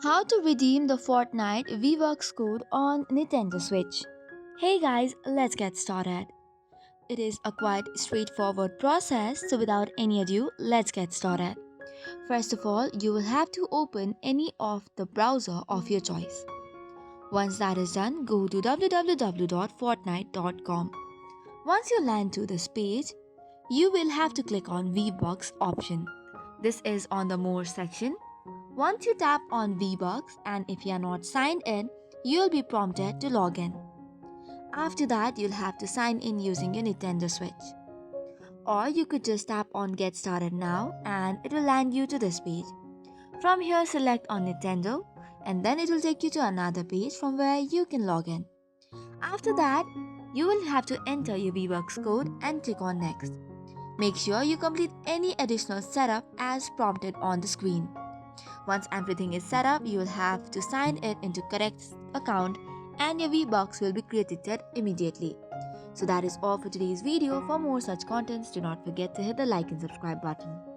How to redeem the Fortnite V Bucks code on Nintendo Switch. Hey guys, let's get started. It is a quite straightforward process, so without any ado, let's get started. First of all, you will have to open any of the browser of your choice. Once that is done, go to www.fortnite.com. Once you land to this page, you will have to click on VBucks option. This is on the More section. Once you tap on VBucks and if you are not signed in, you will be prompted to log in. After that, you'll have to sign in using your Nintendo Switch. Or you could just tap on Get Started Now and it will land you to this page. From here, select on Nintendo and then it will take you to another page from where you can log in. After that, you will have to enter your VBucks code and click on Next. Make sure you complete any additional setup as prompted on the screen. Once everything is set up, you will have to sign it into correct account and your VBucks will be credited immediately. So that is all for today's video. For more such contents, do not forget to hit the like and subscribe button.